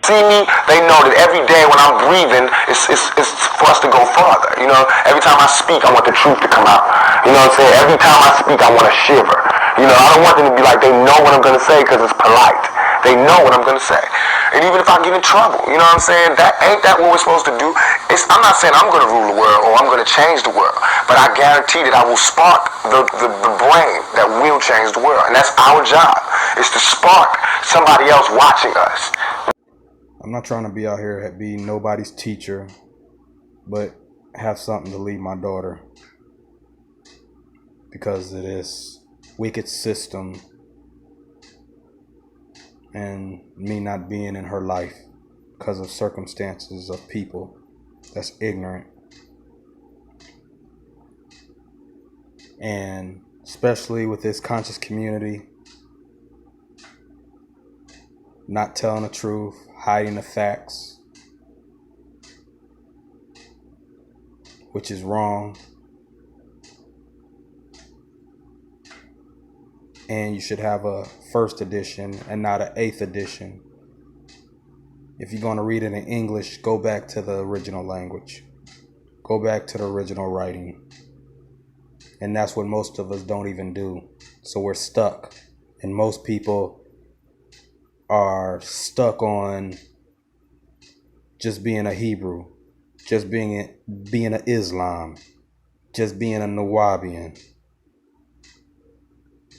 see me, they know that every day when I'm breathing, it's for us to go farther. You know, every time I speak, I want the truth to come out. You know what I'm saying? Every time I speak, I want to shiver. You know, I don't want them to be like they know what I'm going to say because it's polite. They know what I'm going to say. And even if I get in trouble, you know what I'm saying? That ain't that what we're supposed to do. I'm not saying I'm going to rule the world or I'm going to change the world, but I guarantee that I will spark the brain that will change the world. And that's our job, is to spark somebody else watching us. I'm not trying to be out here be nobody's teacher, but have something to lead my daughter because of this wicked system and me not being in her life because of circumstances of people that's ignorant. And especially with this conscious community, not telling the truth, hiding the facts, which is wrong. And you should have a first edition and not an 8th edition. If you're going to read it in English, go back to the original language. Go back to the original writing. And that's what most of us don't even do. So we're stuck. And most people are stuck on just being a Hebrew, just being an Islam, just being a Nawabian.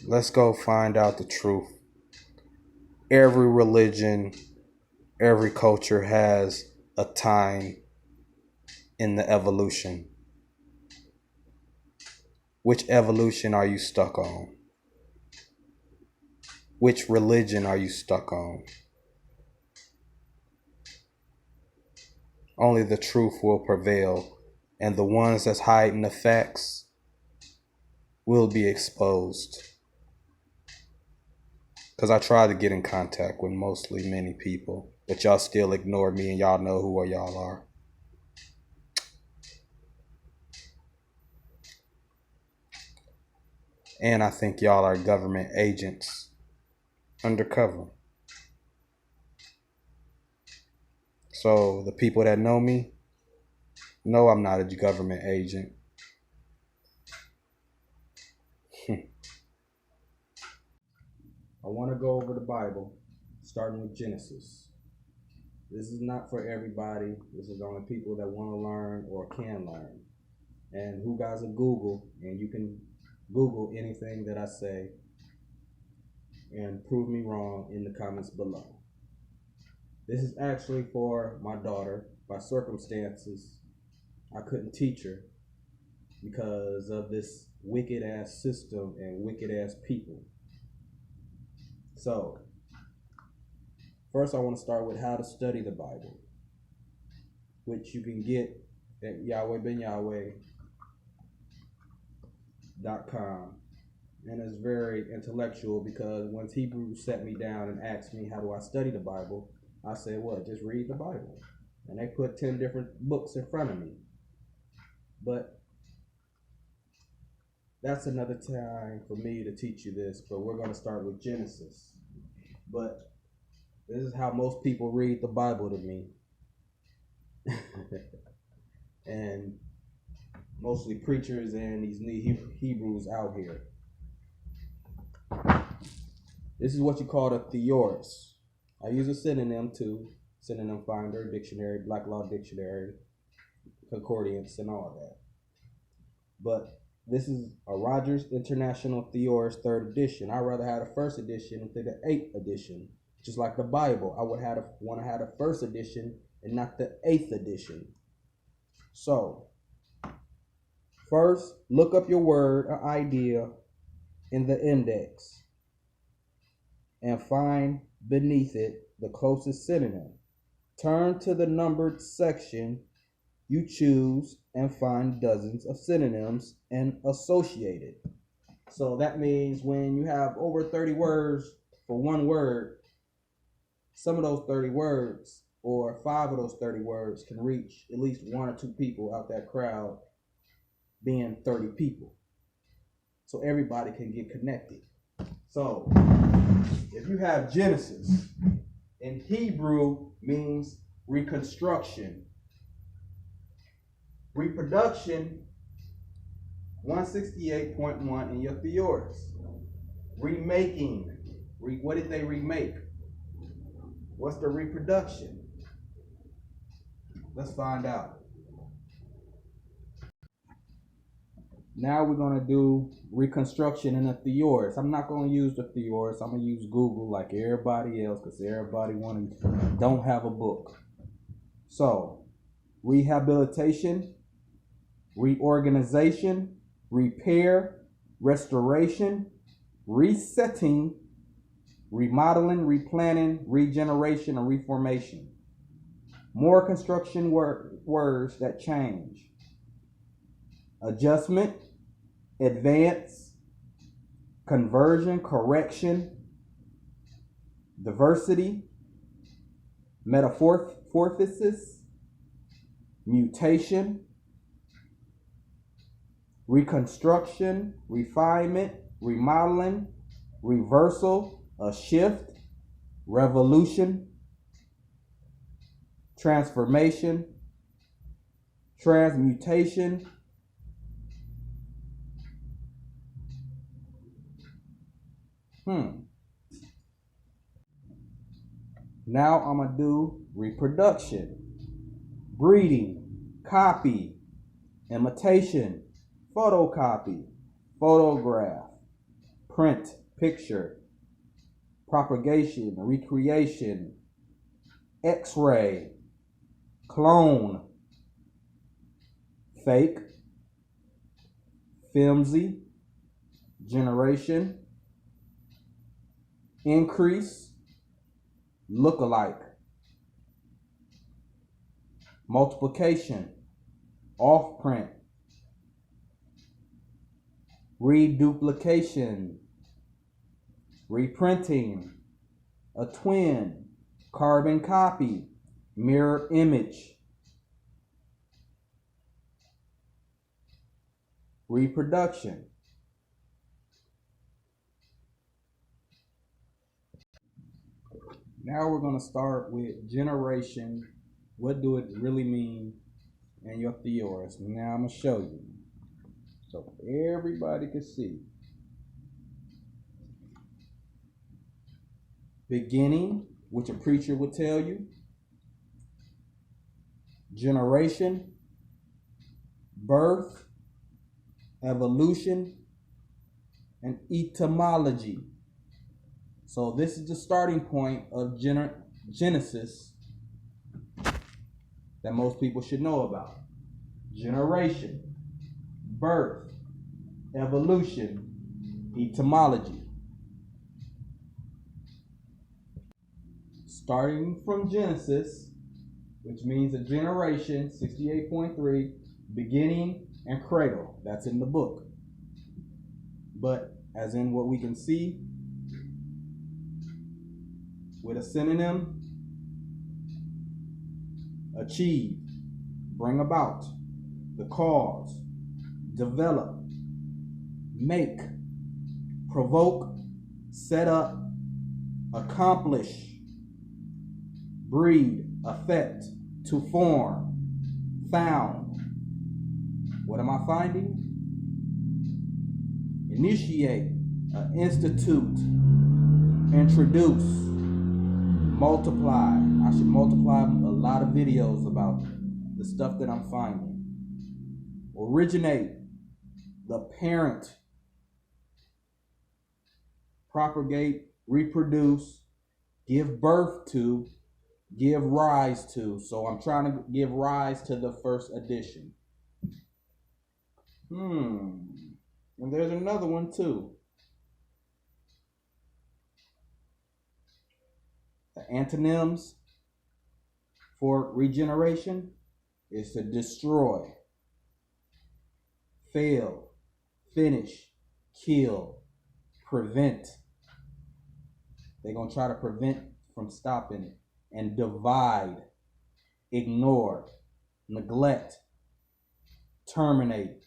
Let's go find out the truth. Every religion, every culture has a time in the evolution. Which evolution are you stuck on? Which religion are you stuck on? Only the truth will prevail, and the ones that's hiding the facts will be exposed. Because I tried to get in contact with many people, but y'all still ignore me, and y'all know who y'all are. And I think y'all are government agents undercover. So the people that know me know I'm not a government agent. I want to go over the Bible, starting with Genesis. This is not for everybody. This is only people that want to learn or can learn. And who guys are Google, and you can Google anything that I say and prove me wrong in the comments below. This is actually for my daughter. By circumstances, I couldn't teach her because of this wicked ass system and wicked ass people. So, first I want to start with how to study the Bible, which you can get at YahwehBenYahweh.com. And it's very intellectual because once Hebrews sat me down and asked me how do I study the Bible, I said, what, just read the Bible. And they put 10 different books in front of me. But that's another time for me to teach you this, but we're going to start with Genesis. But this is how most people read the Bible to me. And mostly preachers and these new Hebrews out here. This is what you call a thesaurus. I use a synonym too. Synonym finder, dictionary, Black Law Dictionary, concordance, and all that. But this is a Rogers International Thesaurus 3rd edition. I'd rather have the 1st edition than the 8th edition. Just like the Bible, I would want to have the 1st edition and not the 8th edition. So, first, look up your word or idea in the index and find beneath it the closest synonym. Turn to the numbered section you choose and find dozens of synonyms and associate it. So that means when you have over 30 words for one word, some of those 30 words or 5 of those 30 words can reach at least 1 or 2 people out that crowd being 30 people. So everybody can get connected. So if you have Genesis, in Hebrew means reconstruction. Reproduction, 168.1 in your thesaurus. Remaking. What did they remake? What's the reproduction? Let's find out. Now we're going to do reconstruction in a thesaurus. I'm not going to use the thesaurus. I'm going to use Google like everybody else because everybody don't have a book. So, rehabilitation, reorganization, repair, restoration, resetting, remodeling, replanning, regeneration, and reformation. More construction words that change. Adjustment, advance, conversion, correction, diversity, metamorphosis, mutation, reconstruction, refinement, remodeling, reversal, a shift, revolution, transformation, transmutation, Now I'm going to do reproduction, breeding, copy, imitation, photocopy, photograph, print, picture, propagation, recreation, x-ray, clone, fake, flimsy, generation, increase, look-alike, multiplication, off-print, reduplication, reprinting, a twin, carbon copy, mirror image, reproduction. Now we're going to start with generation. What do it really mean in your thesaurus? Now I'm going to show you so everybody can see. Beginning, which a preacher would tell you. Generation, birth, evolution, and etymology. So this is the starting point of Genesis that most people should know about. Generation, birth, evolution, etymology. Starting from Genesis, which means a generation, 68.3, beginning and cradle. That's in the book. But as in what we can see, with a synonym, achieve, bring about, the cause, develop, make, provoke, set up, accomplish, breed, affect, to form, found. What am I finding? Initiate, institute, introduce, multiply. I should multiply a lot of videos about the stuff that I'm finding. Originate, the parent. Propagate, reproduce, give birth to, give rise to. So I'm trying to give rise to the first edition. And there's another one too. The antonyms for regeneration is to destroy, fail, finish, kill, prevent. They're going to try to prevent from stopping it. And divide, ignore, neglect, terminate,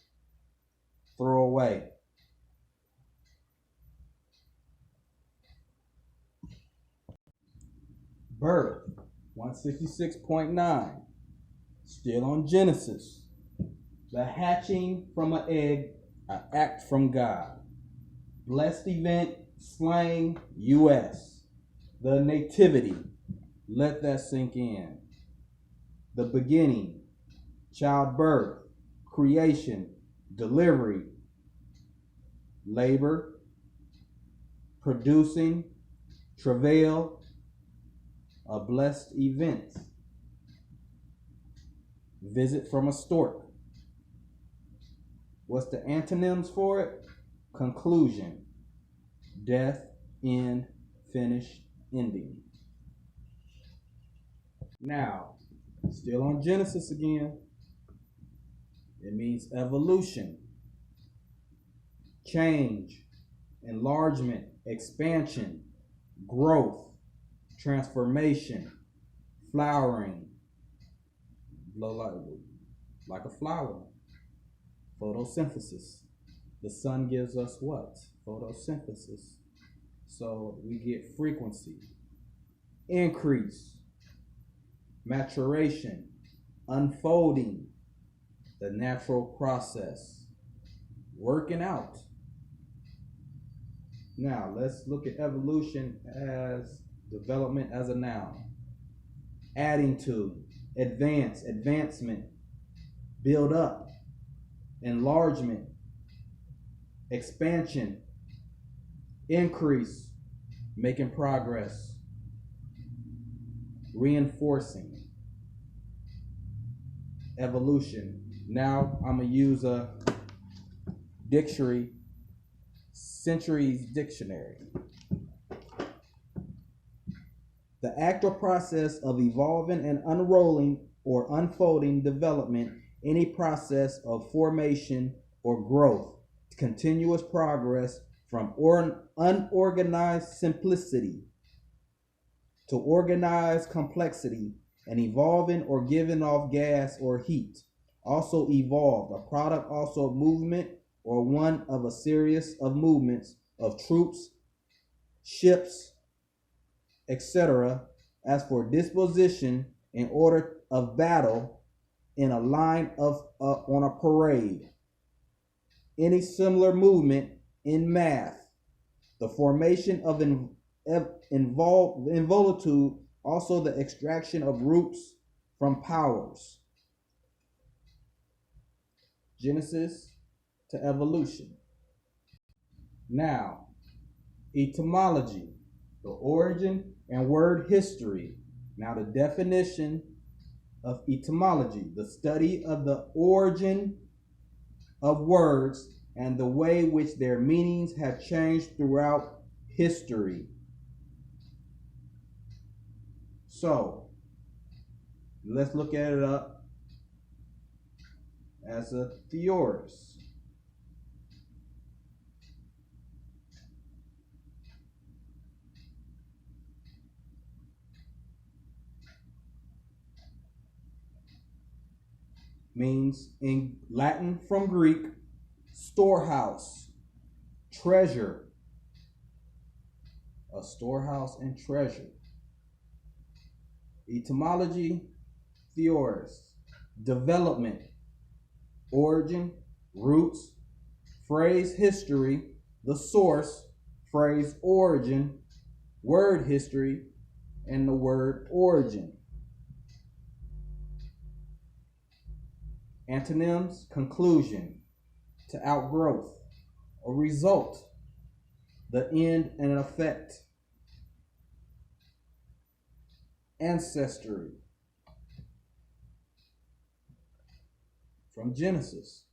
throw away. Birth, 166.9. Still on Genesis. The hatching from an egg, an act from God. Blessed event, slang, U.S. The nativity. Let that sink in. The beginning, childbirth, creation, delivery, labor, producing, travail, a blessed event. Visit from a stork. What's the antonyms for it? Conclusion, death, end, finish, ending. Now, still on Genesis again. It means evolution, change, enlargement, expansion, growth, transformation, flowering, blow like a flower, photosynthesis. The sun gives us what? Photosynthesis. So we get frequency, increase, maturation, unfolding, the natural process, working out. Now let's look at evolution as development as a noun. Adding to, advance, advancement, build up, enlargement, expansion, increase, making progress, reinforcing, evolution. Now I'm going to use a dictionary, Century's Dictionary. The act or process of evolving and unrolling or unfolding development, any process of formation or growth, continuous progress from unorganized simplicity to organized complexity, and evolving or giving off gas or heat. Also evolved, a product also of movement or one of a series of movements of troops, ships, etc. As for disposition in order of battle in a line of on a parade. Any similar movement in math. The formation of involitude, also the extraction of roots from powers. Genesis to evolution. Now, etymology, the origin and word history. Now the definition of etymology, the study of the origin of words and the way which their meanings have changed throughout history. So, let's look at it up as a thesaurus. Means in Latin from Greek, storehouse, treasure, a storehouse and treasure. Etymology, thesaurus, development, origin, roots, phrase history, the source, phrase origin, word history, and the word origin. Antonyms, conclusion, to outgrowth, a result, the end and an effect. Ancestry, from Genesis.